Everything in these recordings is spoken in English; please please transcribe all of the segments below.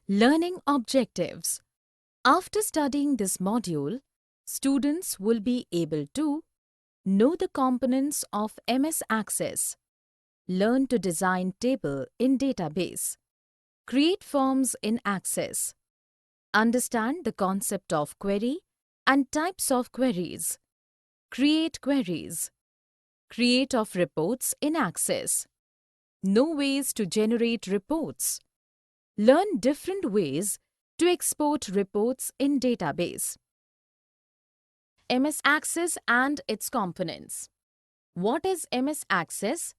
Learning objectives. After studying this module, students will be able to know the components of MS Access, learn to design table in database, create forms in Access, understand the concept of query and types of queries, create queries, create of reports in Access, know ways to generate reports, learn different ways to export reports in database. MS Access and its components. What is MS Access?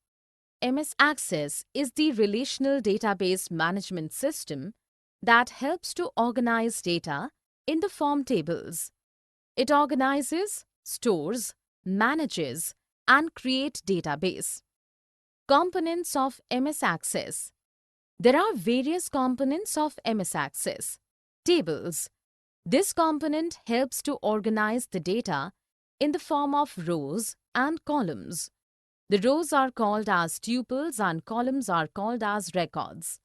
MS Access is the relational database management system that helps to organize data in the form tables. It organizes, stores, manages, and creates database. Components of MS Access. There are various components of MS Access. Tables. This component helps to organize the data in the form of rows and columns. The rows are called as tuples and columns are called as records.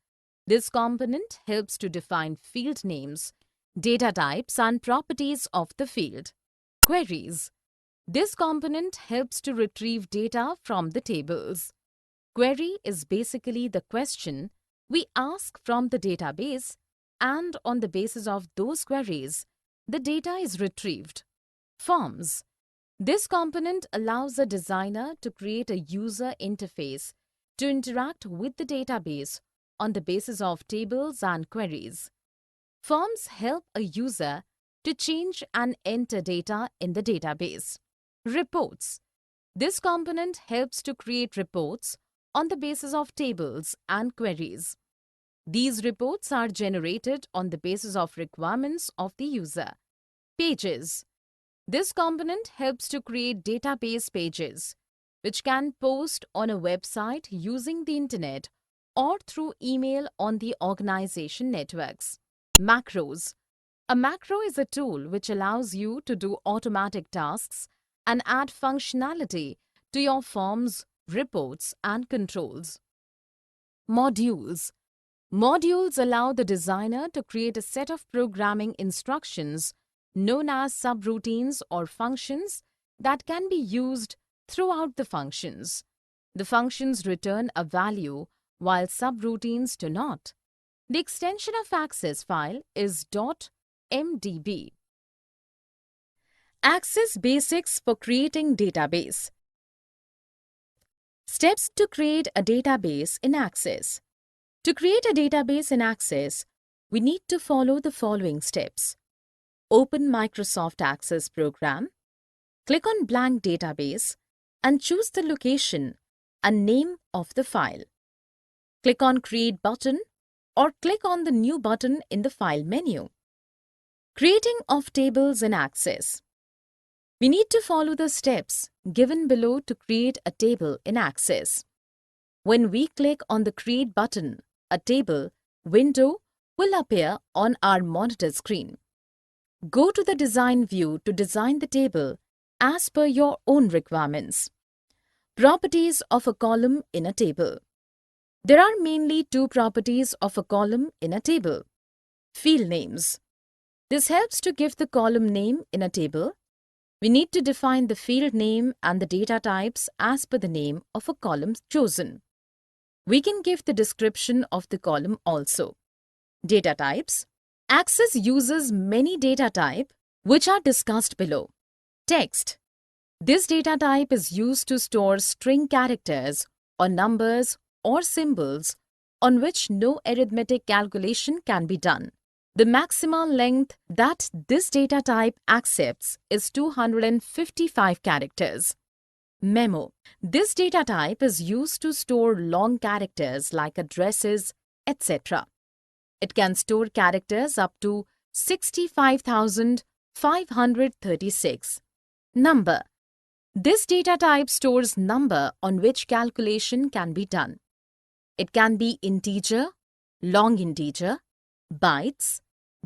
This component helps to define field names, data types and properties of the field. Queries. This component helps to retrieve data from the tables. Query is basically the question we ask from the database, and on the basis of those queries, the data is retrieved. Forms. This component allows a designer to create a user interface to interact with the database on the basis of tables and queries. Forms help a user to change and enter data in the database. Reports. This component helps to create reports on the basis of tables and queries. These reports are generated on the basis of requirements of the user. Pages. This component helps to create database pages, which can post on a website using the internet or through email on the organization networks. Macros. A macro is a tool which allows you to do automatic tasks and add functionality to your forms, reports, and controls. Modules. Modules allow the designer to create a set of programming instructions known as subroutines or functions that can be used throughout the functions. The functions return a value while subroutines do not. The extension of Access file is .mdb. Access basics for creating database. Steps to create a database in Access. To create a database in Access, we need to follow the following steps. Open Microsoft Access program, click on Blank Database and choose the location and name of the file. Click on Create button or click on the New button in the File menu. Creating of tables in Access. We need to follow the steps given below to create a table in Access. When we click on the Create button, a table window will appear on our monitor screen. Go to the Design view to design the table as per your own requirements. Properties of a column in a table. There are mainly two properties of a column in a table. Field names. This helps to give the column name in a table. We need to define the field name and the data types as per the name of a column chosen. We can give the description of the column also. Data types. Access uses many data types which are discussed below. Text. This data type is used to store string characters or numbers or symbols on which no arithmetic calculation can be done. The maximum length that this data type accepts is 255 characters. Memo. This data type is used to store long characters like addresses, etc. It can store characters up to 65,536. Number. This data type stores number on which calculation can be done. It can be integer, long integer, bytes,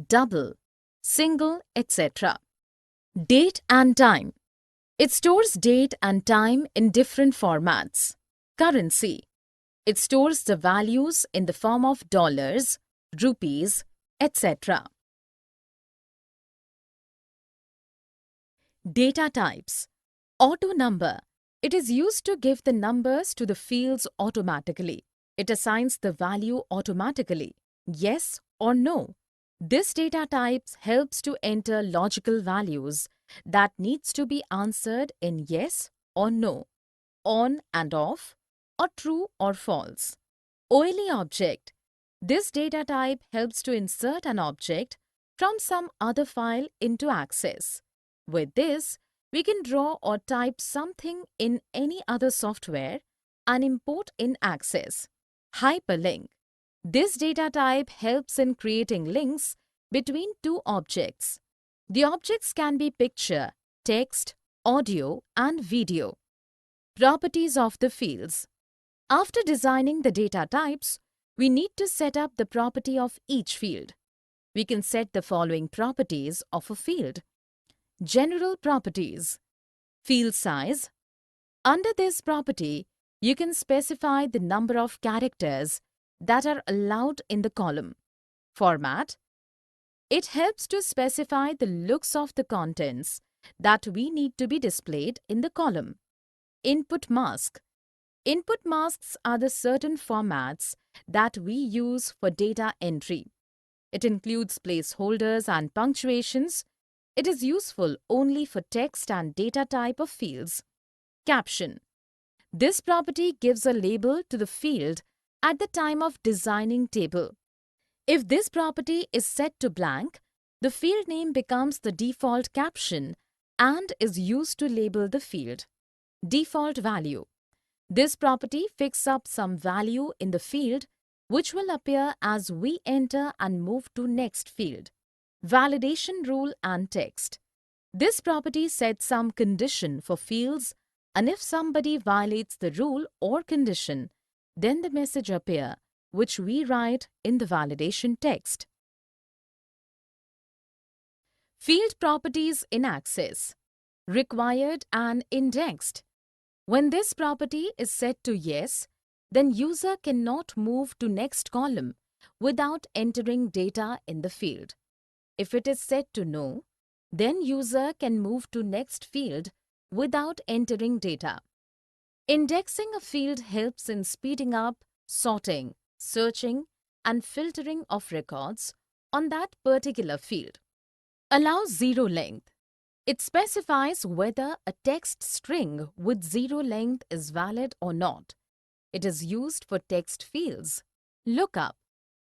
double, single, etc. Date and time. It stores date and time in different formats. Currency. It stores the values in the form of dollars, rupees, etc. Data types. Auto number. It is used to give the numbers to the fields automatically. It assigns the value automatically, yes or no. This data type helps to enter logical values that needs to be answered in yes or no, on and off, or true or false. OLE object. This data type helps to insert an object from some other file into Access. With this, we can draw or type something in any other software and import in Access. Hyperlink. This data type helps in creating links between two objects. The objects can be picture, text, audio, and video. Properties of the fields. After designing the data types, we need to set up the property of each field. We can set the following properties of a field. General properties. Field size. Under this property, you can specify the number of characters that are allowed in the column. Format. It helps to specify the looks of the contents that we need to be displayed in the column. Input mask. Input masks are the certain formats that we use for data entry. It includes placeholders and punctuations. It is useful only for text and data type of fields. Caption. This property gives a label to the field at the time of designing table. If this property is set to blank, the field name becomes the default caption and is used to label the field. Default value. This property fixes up some value in the field which will appear as we enter and move to next field. Validation rule and text. This property sets some condition for fields, and if somebody violates the rule or condition, then the message appears, which we write in the validation text. Field properties in Access. Required and indexed. When this property is set to yes, then user cannot move to next column without entering data in the field. If it is set to no, then user can move to next field without entering data. Indexing a field helps in speeding up sorting, searching, and filtering of records on that particular field. Allow zero length. It specifies whether a text string with zero length is valid or not. It is used for text fields. Lookup.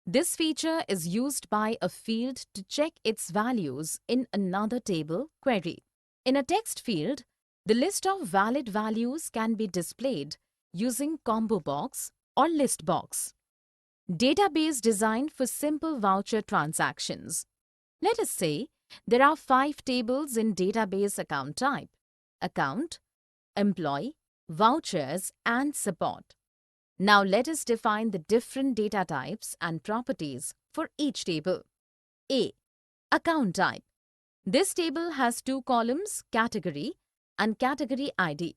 This feature is used by a field to check its values in another table query. In a text field, the list of valid values can be displayed using combo box or list box. Database designed for simple voucher transactions. Let us say there are 5 tables in database account type: account, employee, vouchers, and support. Now let us define the different data types and properties for each table. A. Account type. This table has 2 columns, category and category ID.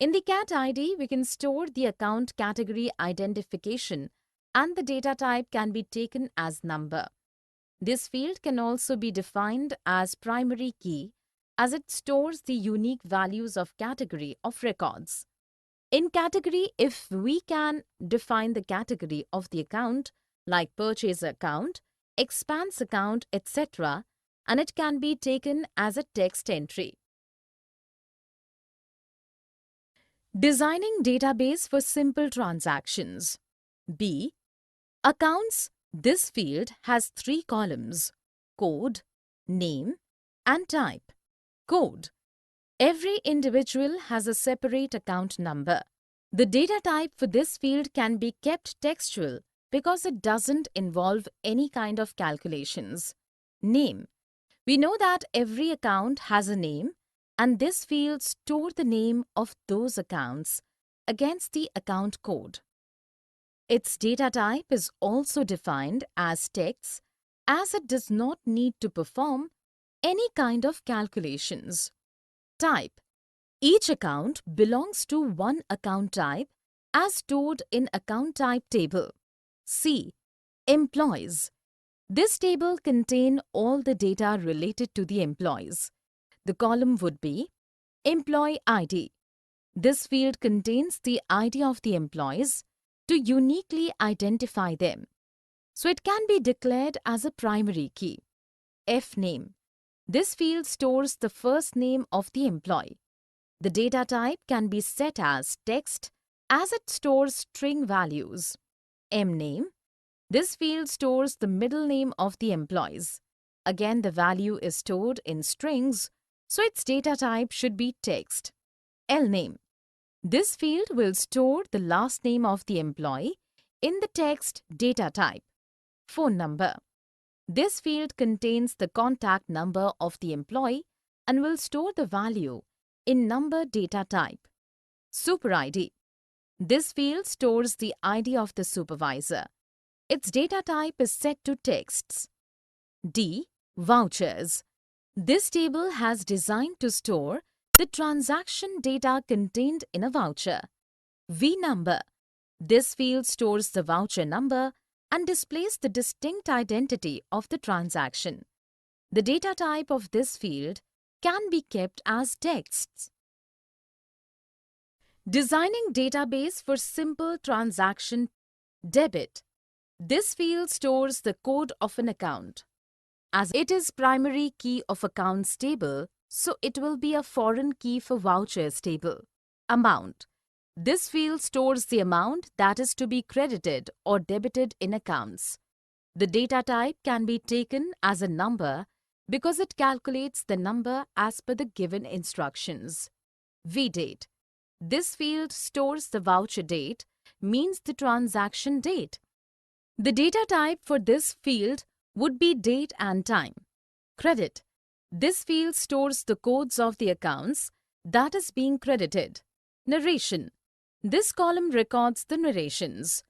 In the cat ID, we can store the account category identification and the data type can be taken as number. This field can also be defined as primary key as it stores the unique values of category of records. In category, if we can define the category of the account like purchase account, expense account, etc., and it can be taken as a text entry. Designing database for simple transactions. B. Accounts. This field has 3 columns: code, name, and type. Code. Every individual has a separate account number. The data type for this field can be kept textual because it doesn't involve any kind of calculations. Name. We know that every account has a name, and this field stores the name of those accounts against the account code. Its data type is also defined as text as it does not need to perform any kind of calculations. Type. Each account belongs to one account type as stored in account type table. C. Employees. This table contains all the data related to the employees. The column would be Employee ID. This field contains the ID of the employees to uniquely identify them. So it can be declared as a primary key. Fname. This field stores the first name of the employee. The data type can be set as text as it stores string values. Mname. This field stores the middle name of the employees. Again, the value is stored in strings, so its data type should be text. Lname. This field will store the last name of the employee in the text data type. Phone number. This field contains the contact number of the employee and will store the value in number data type. Super ID. This field stores the ID of the supervisor. Its data type is set to texts. D. Vouchers. This table has designed to store the transaction data contained in a voucher. V number. This field stores the voucher number and displays the distinct identity of the transaction. The data type of this field can be kept as texts. Designing database for simple transaction. Debit. This field stores the code of an account. As it is primary key of accounts table, so it will be a foreign key for vouchers table. Amount. This field stores the amount that is to be credited or debited in accounts. The data type can be taken as a number because it calculates the number as per the given instructions. VDate. This field stores the voucher date, means the transaction date. The data type for this field would be date and time. Credit. This field stores the codes of the accounts that is being credited. Narration. This column records the narrations.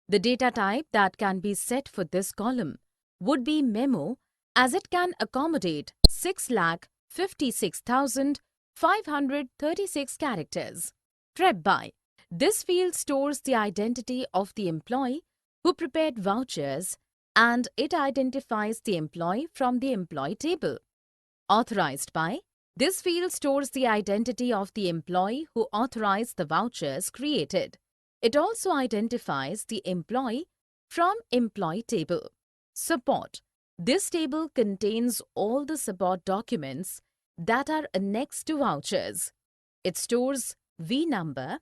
The data type that can be set for this column would be memo, as it can accommodate 6,56,536 characters. Prep by. This field stores the identity of the employee who prepared vouchers and it identifies the employee from the employee table. Authorized by. This field stores the identity of the employee who authorized the vouchers created. It also identifies the employee from employee table. Support. This table contains all the support documents that are annexed to vouchers. It stores V number,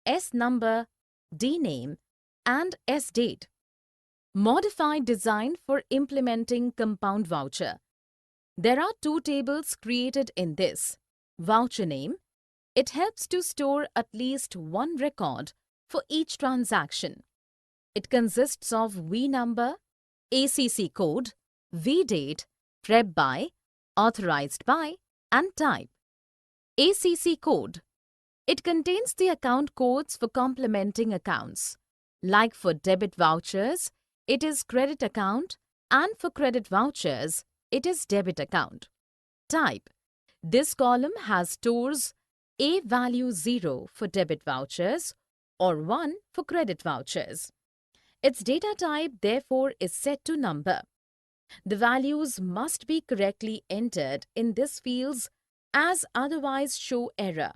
S number, D name, and S date. Modified design for implementing compound voucher. There are two tables created in this. Voucher name. It helps to store at least one record for each transaction. It consists of V number, ACC code, V date, prep by, authorized by, and type. ACC code. It contains the account codes for complementing accounts. Like for debit vouchers, it is credit account, and for credit vouchers, it is debit account. Type. This column has stores a value 0 for debit vouchers or 1 for credit vouchers. Its data type therefore is set to number. The values must be correctly entered in this fields as otherwise show error.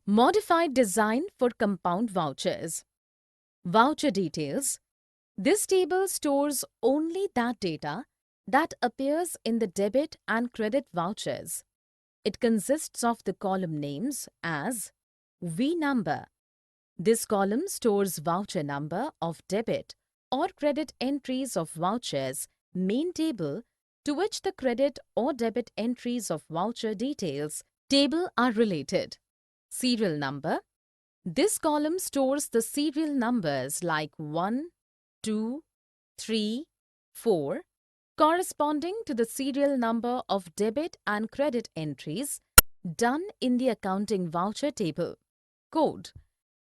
Modified design for compound vouchers. Voucher details. This table stores only that data that appears in the debit and credit vouchers. It consists of the column names as V number. This column stores voucher number of debit or credit entries of vouchers main table to which the credit or debit entries of voucher details table are related. Serial number. This column stores the serial numbers like 1, 2, 3, 4, corresponding to the serial number of debit and credit entries done in the accounting voucher table. Code.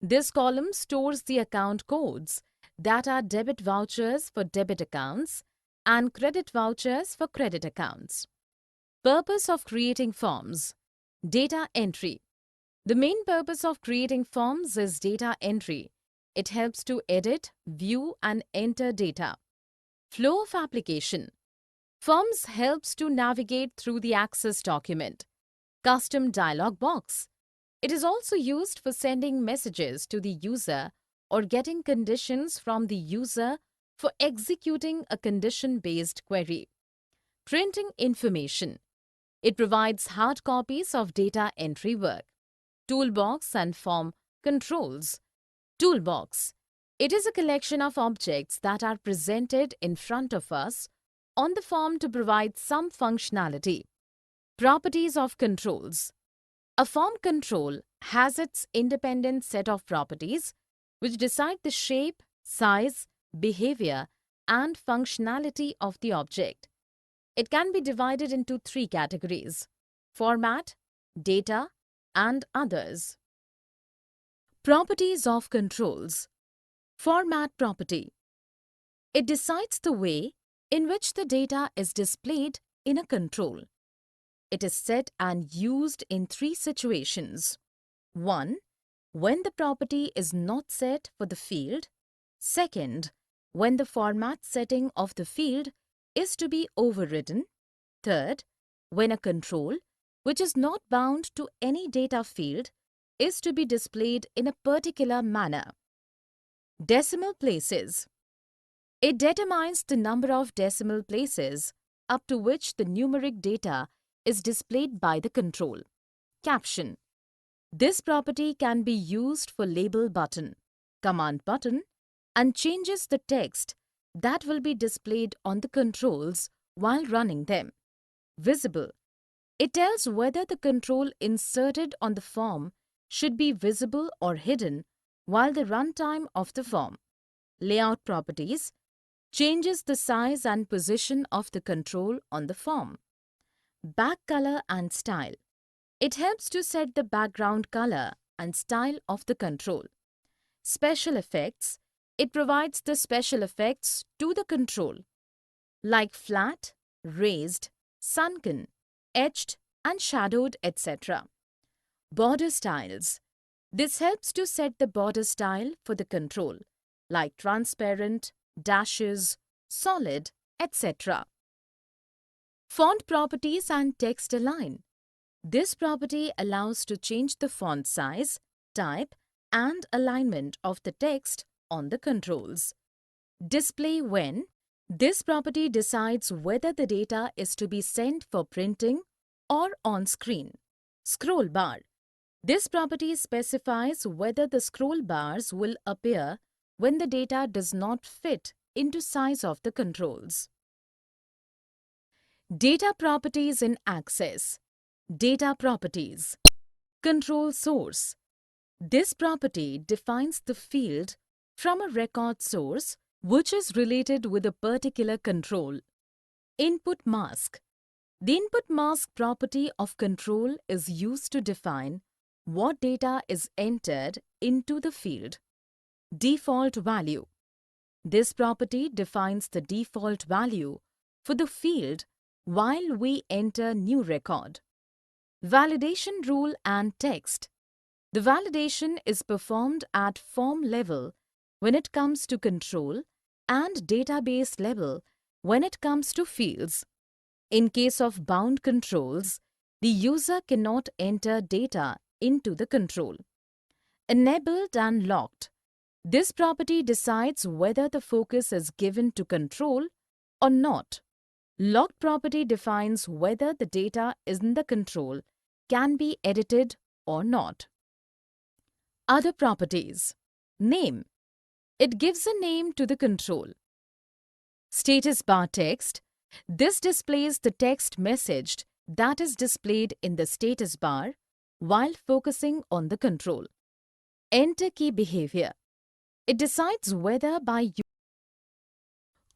This column stores the account codes that are debit vouchers for debit accounts and credit vouchers for credit accounts. Purpose of creating forms. Data entry. The main purpose of creating forms is data entry. It helps to edit, view, and enter data. Flow of application. Forms helps to navigate through the Access document. Custom dialog box. It is also used for sending messages to the user or getting conditions from the user for executing a condition-based query. Printing information. It provides hard copies of data entry work. Toolbox and form controls. Toolbox. It is a collection of objects that are presented in front of us on the form to provide some functionality. Properties of controls. A form control has its independent set of properties which decide the shape, size, behavior, and functionality of the object. It can be divided into three categories: format, data, and others. Properties of controls. Format property. It decides the way in which the data is displayed in a control. It is set and used in three situations. 1. When the property is not set for the field. Second, when the format setting of the field is to be overridden. Third, when a control, which is not bound to any data field, is to be displayed in a particular manner. Decimal places. It determines the number of decimal places up to which the numeric data is displayed by the control. Caption. This property can be used for label button, command button, and changes the text that will be displayed on the controls while running them. Visible. It tells whether the control inserted on the form should be visible or hidden while the runtime of the form. Layout properties. Changes the size and position of the control on the form. Back color and style. It helps to set the background color and style of the control. Special effects. It provides the special effects to the control, like flat, raised, sunken, etched, and shadowed, etc. Border styles. This helps to set the border style for the control, like transparent, dashes, solid, etc. Font properties and text align. This property allows to change the font size, type, and alignment of the text on the controls. Display when. This property decides whether the data is to be sent for printing or on screen. Scroll bar. This property specifies whether the scroll bars will appear when the data does not fit into size of the controls. Data properties in Access. Data properties. Control source. This property defines the field from a record source which is related with a particular control. Input mask. The input mask property of control is used to define what data is entered into the field. Default value. This property defines the default value for the field while we enter new record. Validation rule and text. The validation is performed at form level when it comes to control and database level when it comes to fields. In case of bound controls, the user cannot enter data into the control. Enabled and locked. This property decides whether the focus is given to control or not. Locked property defines whether the data in the control can be edited or not. Other properties. Name. It gives a name to the control. Status bar text. This displays the text messaged that is displayed in the status bar while focusing on the control. Enter key behavior. It decides whether by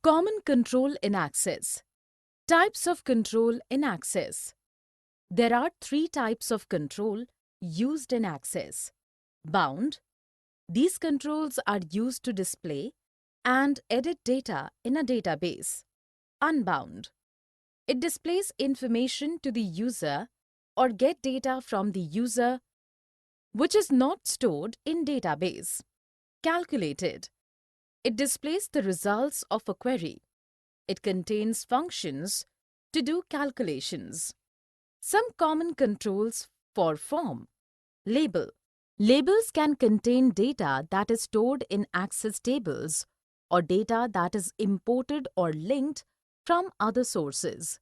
Common control in Access. Types of control in Access. There are three types of control used in Access. Bound. These controls are used to display and edit data in a database. Unbound. It displays information to the user or get data from the user which is not stored in database. Calculated. It displays the results of a query. It contains functions to do calculations. Some common controls for form. Label. Labels can contain data that is stored in Access tables or data that is imported or linked from other sources.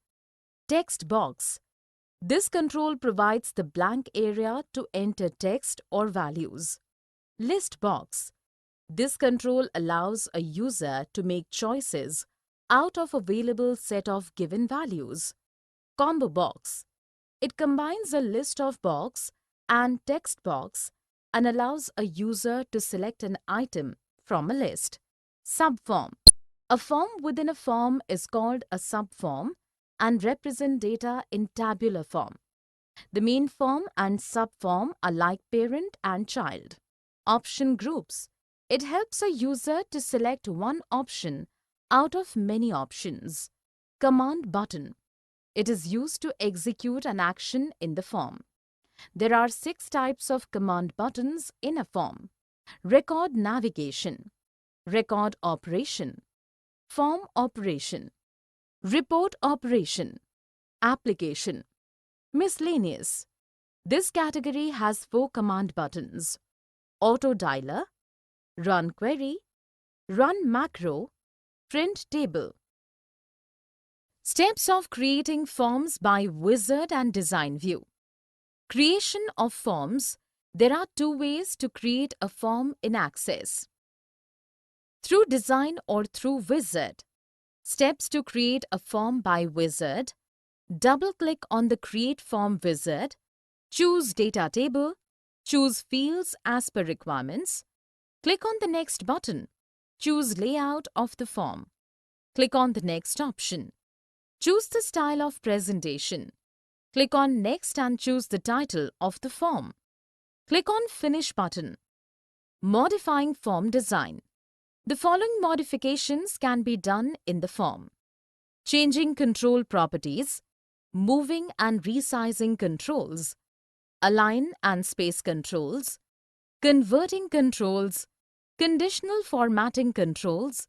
Text box. This control provides the blank area to enter text or values. List box. This control allows a user to make choices out of available set of given values. Combo box. It combines a list of box and text box and allows a user to select an item from a list. Subform. A form within a form is called a subform and represent data in tabular form. The main form and subform are like parent and child. Option groups. It helps a user to select one option out of many options. Command button. It is used to execute an action in the form. There are 6 types of command buttons in a form. Record navigation, record operation, form operation, report operation, application, miscellaneous. This category has 4 command buttons: auto dialer, run query, run macro, print table. Steps of creating forms by Wizard and Design View. Creation of forms. There are 2 ways to create a form in Access: through Design or through Wizard. Steps to create a form by Wizard. Double-click on the Create Form wizard, choose Data Table, choose Fields as per requirements. Click on the Next button. Choose Layout of the form. Click on the Next option. Choose the style of presentation. Click on Next and choose the title of the form. Click on Finish button. Modifying form design. The following modifications can be done in the form: changing control properties, moving and resizing controls, align and space controls, converting controls, conditional formatting controls,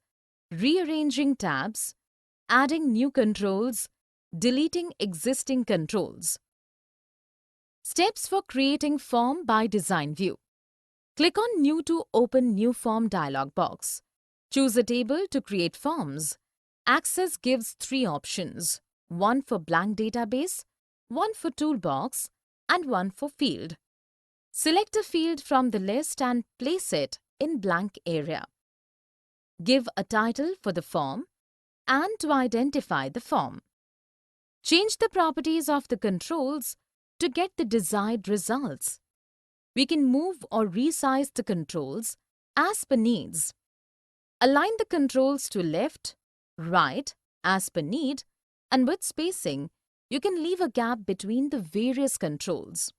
rearranging tabs, adding new controls, deleting existing controls. Steps for creating form by Design View. Click on New to open New Form dialog box. Choose a table to create forms. Access gives 3 options: one for blank database, one for toolbox, and one for field. Select a field from the list and place it in blank area. Give a title for the form and to identify the form. Change the properties of the controls to get the desired results. We can move or resize the controls as per needs. Align the controls to left, right as per need, and with spacing, you can leave a gap between the various controls.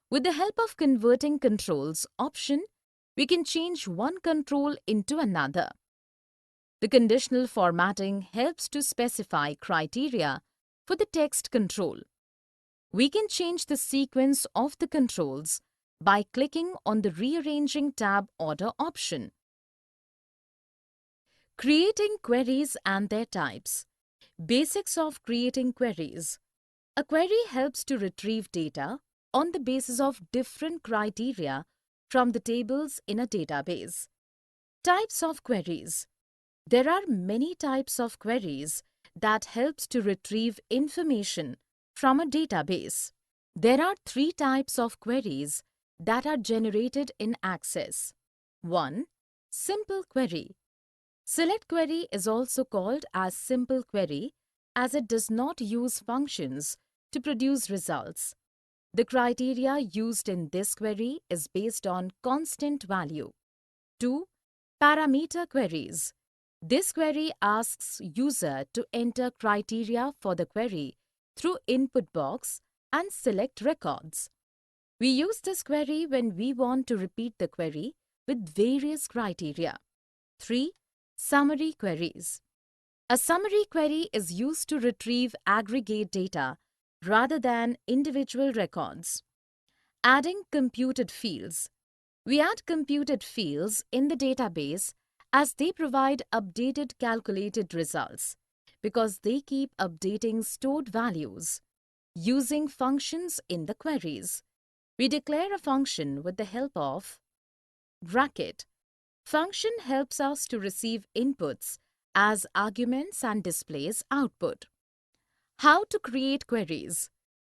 With the help of Converting Controls option, we can change one control into another. The conditional formatting helps to specify criteria for the text control. We can change the sequence of the controls by clicking on the Rearranging tab order option. Creating queries and their types. Basics of creating queries. A query helps to retrieve data on the basis of different criteria from the tables in a database. Types of queries. There are many types of queries that helps to retrieve information from a database. There are 3 types of queries that are generated in Access. 1. Simple query. Select query is also called as simple query as it does not use functions to produce results. The criteria used in this query is based on constant value. 2. Parameter queries. This query asks user to enter criteria for the query through input box and select records. We use this query when we want to repeat the query with various criteria. 3. Summary queries. A summary query is used to retrieve aggregate data rather than individual records. Adding computed fields. We add computed fields in the database as they provide updated calculated results. because they keep updating stored values. Using functions in the queries, we declare a function with the help of bracket. Function helps us to receive inputs as arguments and displays output. How to create queries?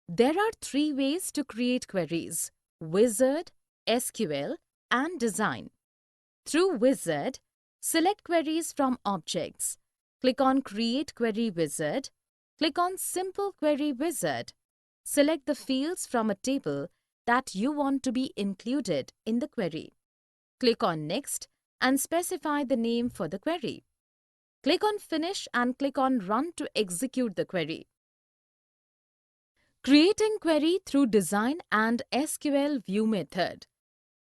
There are three ways to create queries: Wizard, SQL, and Design. Through Wizard, select queries from objects. Click on Create Query Wizard. Click on Simple Query Wizard. Select the fields from a table that you want to be included in the query. Click on Next and specify the name for the query. Click on Finish and click on Run to execute the query. Creating query through Design and SQL View method.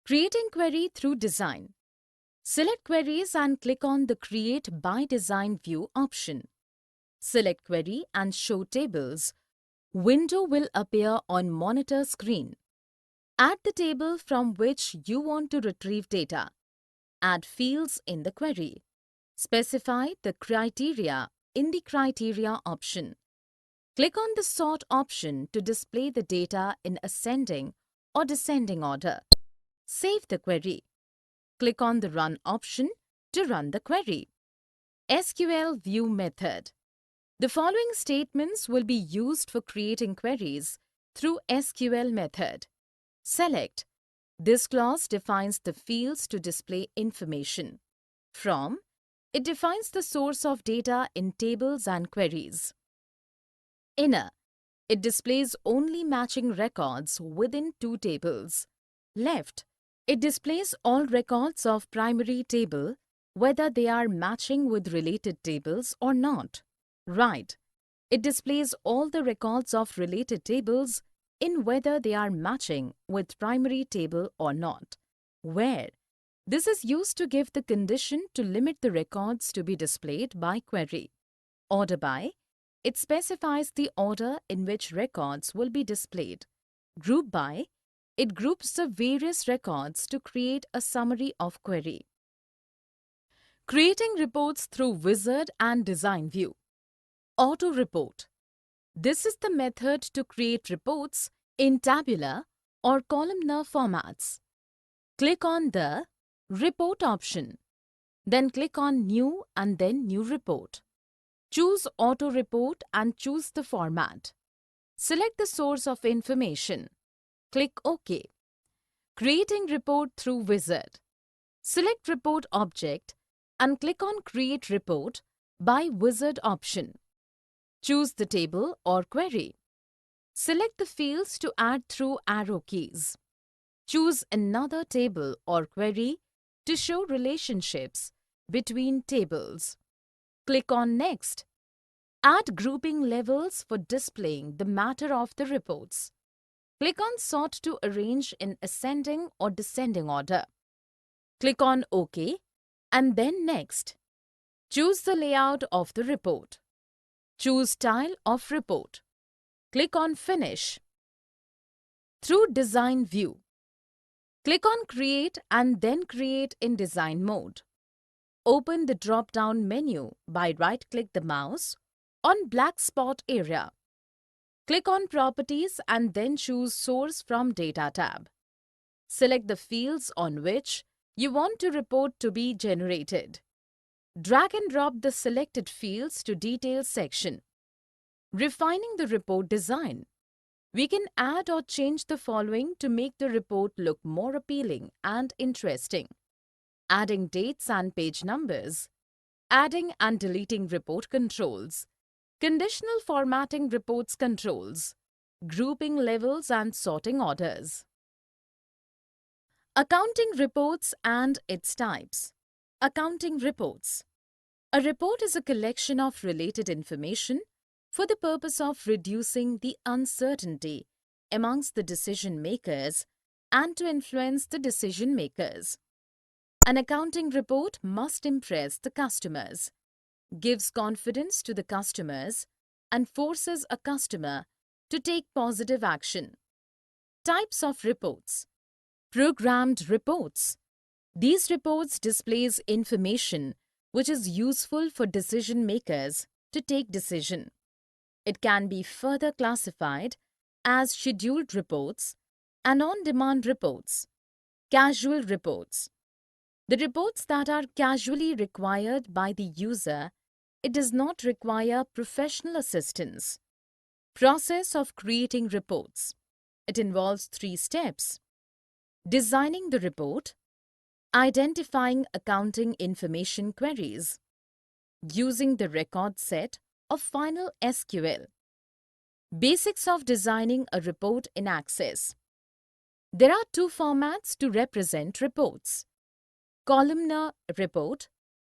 Creating query through Design. Select Queries and click on the Create by Design View option. Select Query and Show Tables. Window will appear on monitor screen. Add the table from which you want to retrieve data. Add fields in the query. Specify the criteria in the Criteria option. Click on the Sort option to display the data in ascending or descending order. Save the query. Click on the Run option to run the query. SQL View method. The following statements will be used for creating queries through SQL method. Select. This clause defines the fields to display information. From. It defines the source of data in tables and queries. Inner. It displays only matching records within two tables. Left. It displays all records of primary table, whether they are matching with related tables or not. Right. It displays all the records of related tables in whether they are matching with primary table or not. Where. This is used to give the condition to limit the records to be displayed by query. Order by. It specifies the order in which records will be displayed. Group by. It groups the various records to create a summary of query. Creating reports through Wizard and Design View. Auto Report. This is the method to create reports in tabular or columnar formats. Click on the Report option. Then click on New and then New Report. Choose Auto Report and choose the format. Select the source of information. Click OK. Creating report through Wizard. Select Report object and click on Create Report by Wizard option. Choose the table or query. Select the fields to add through arrow keys. Choose another table or query to show relationships between tables. Click on Next. Add grouping levels for displaying the matter of the reports. Click on Sort to arrange in ascending or descending order. Click on OK and then Next. Choose the layout of the report. Choose Style of Report. Click on Finish. Through Design View. Click on Create and then Create in Design mode. Open the drop-down menu by right-click the mouse on black spot area. Click on Properties and then choose Source from Data tab. Select the fields on which you want to report to be generated. Drag and drop the selected fields to Details section. Refining the report design. We can add or change the following to make the report look more appealing and interesting. Adding dates and page numbers. Adding and deleting report controls. Conditional formatting reports controls. Grouping levels and sorting orders. Accounting reports and its types. Accounting reports. A report is a collection of related information for the purpose of reducing the uncertainty amongst the decision makers and to influence the decision makers. An accounting report must impress the customers, gives confidence to the customers, and forces a customer to take positive action. Types of reports. Programmed reports. These reports displays information which is useful for decision makers to take decision. It can be further classified as scheduled reports and on-demand reports, casual reports. The reports that are casually required by the user, it does not require professional assistance. Process of creating reports. It involves 3 steps: designing the report, identifying accounting information queries, using the record set of final SQL. Basics of designing a report in Access. There are 2 formats to represent reports. Columnar report.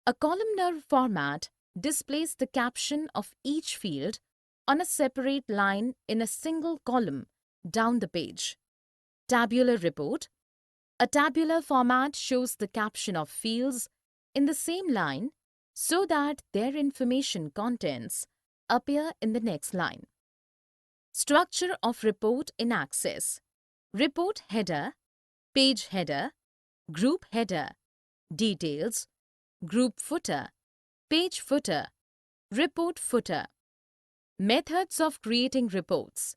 A columnar format displays the caption of each field on a separate line in a single column down the page. Tabular report. A tabular format shows the caption of fields in the same line so that their information contents appear in the next line. Structure of report in Access. Report header, page header, group header, details, group footer, page footer, report footer. Methods of creating reports.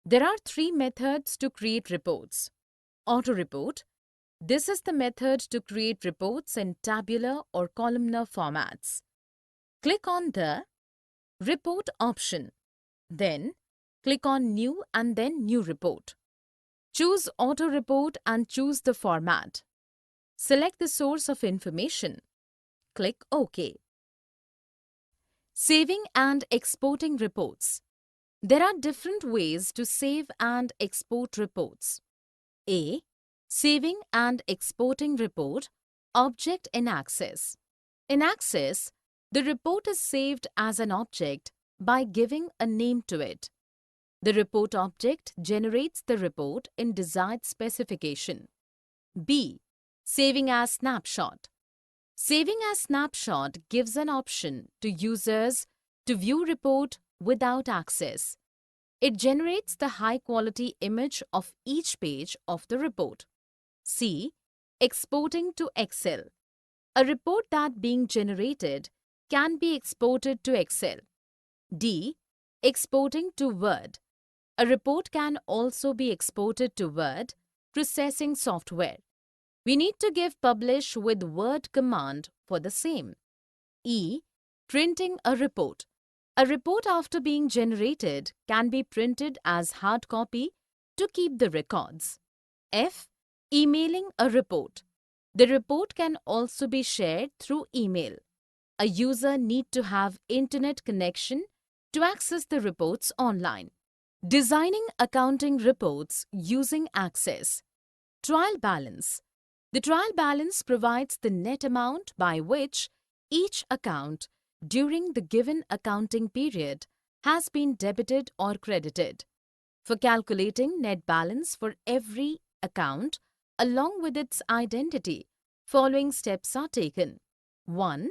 There are 3 methods to create reports. Auto report. This is the method to create reports in tabular or columnar formats. Click on the Report option. Then, click on New and then New Report. Choose Auto Report and choose the format. Select the source of information. Click OK. Saving and exporting reports. There are different ways to save and export reports. A. Saving and exporting report object in Access. In Access, the report is saved as an object by giving a name to it. The report object generates the report in desired specification. B. Saving as snapshot. Saving as snapshot gives an option to users to view report without access. It generates the high-quality image of each page of the report. C. Exporting to Excel. A report that being generated can be exported to Excel. D. Exporting to Word. A report can also be exported to word processing software. We need to give publish with Word command for the same. E. Printing a report. A report after being generated can be printed as hard copy to keep the records. F. Emailing a report. The report can also be shared through email. A user need to have internet connection to access the reports online. Designing accounting reports using Access. Trial balance. The trial balance provides the net amount by which each account during the given accounting period has been debited or credited. For calculating net balance for every account along with its identity, following steps are taken. 1.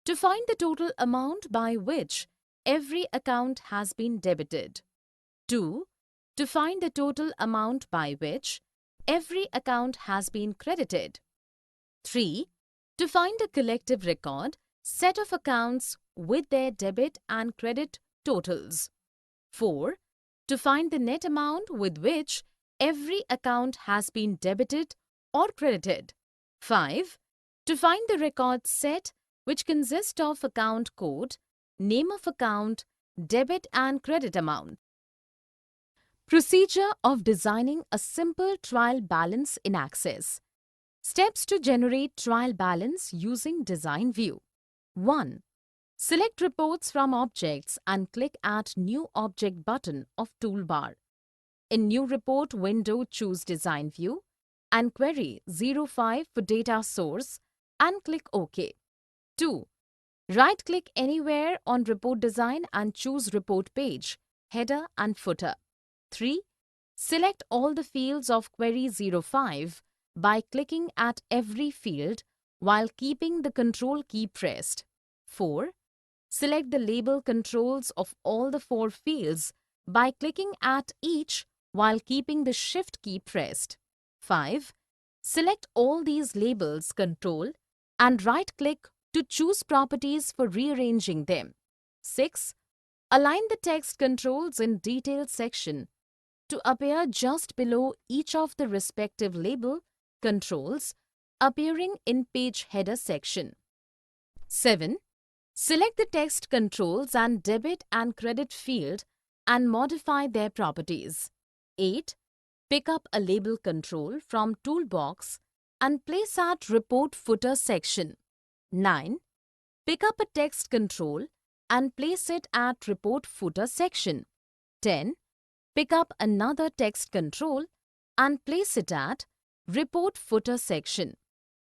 To find the total amount by which every account has been debited. 2. To find the total amount by which every account has been credited. 3. To find the collective record set of accounts with their debit and credit totals. 4. To find the net amount with which every account has been debited or credited. 5. To find the record set which consists of account code, name of account, debit and credit amount. Procedure of designing a simple trial balance in Access. Steps to generate trial balance using Design View. 1. Select reports from objects and click Add New Object button of toolbar. In New Report window, choose Design View and query 05 for data source and click OK. 2. Right-click anywhere on Report Design and choose Report Page, Header and Footer. 3. Select all the fields of query 05 by clicking at every field while keeping the Control key pressed. 4. Select the label controls of all the 4 fields by clicking at each while keeping the Shift key pressed. 5. Select all these labels control and right-click to choose properties for rearranging them. 6. Align the text controls in Details section to appear just below each of the respective label controls appearing in Page Header section. 7. Select the text controls and debit and credit field and modify their properties. 8. Pick up a label control from Toolbox and place at Report Footer section. 9. Pick up a text control and place it at Report Footer section. 10. Pick up another text control and place it at Report Footer section.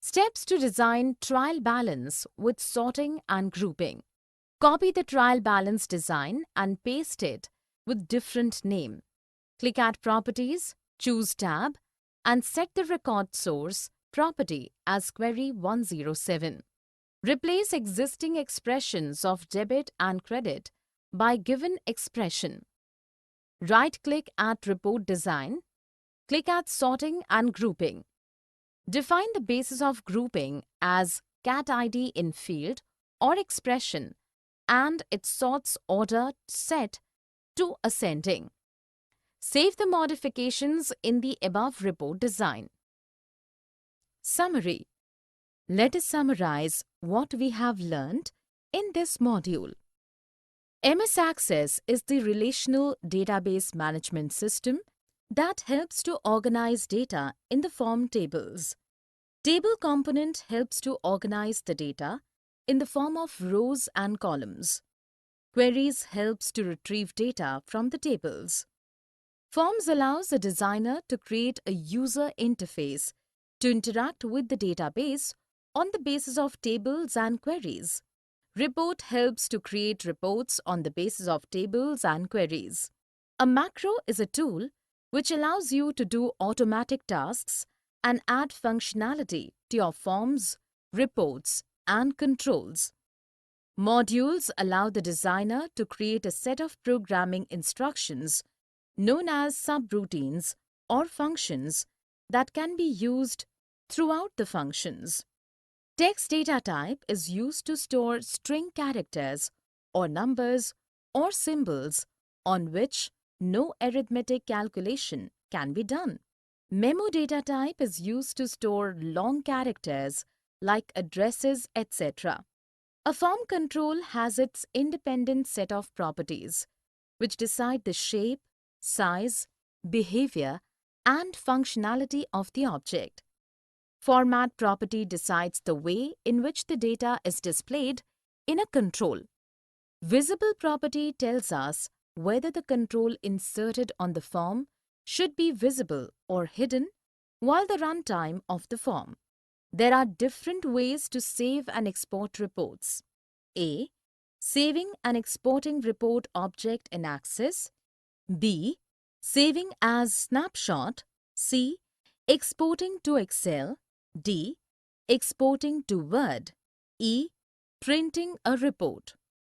Steps to design trial balance with sorting and grouping. Copy the trial balance design and paste it with different name. Click at Properties, choose Tab, and set the record source property as Query 107. Replace existing expressions of debit and credit by given expression. Right-click at Report Design. Click at Sorting and Grouping. Define the basis of grouping as cat ID in field or expression and it sorts order set to ascending. Save the modifications in the above report design. Summary. Let us summarize what we have learned in this module. MS Access is the relational database management system that helps to organize data in the form tables. Table component helps to organize the data in the form of rows and columns. Queries helps to retrieve data from the tables. Forms allows a designer to create a user interface to interact with the database on the basis of tables and queries. Report helps to create reports on the basis of tables and queries. A macro is a tool which allows you to do automatic tasks and add functionality to your forms, reports, and controls. Modules allow the designer to create a set of programming instructions known as subroutines or functions that can be used throughout the functions. Text data type is used to store string characters or numbers or symbols on which no arithmetic calculation can be done. Memo data type is used to store long characters like addresses, etc. A form control has its independent set of properties which decide the shape, size, behavior, and functionality of the object. Format property decides the way in which the data is displayed in a control. Visible property tells us whether the control inserted on the form should be visible or hidden while the runtime of the form. There are different ways to save and export reports. A. Saving and exporting report object in Access. B. Saving as snapshot. C. Exporting to Excel. D. Exporting to Word. E. Printing a report.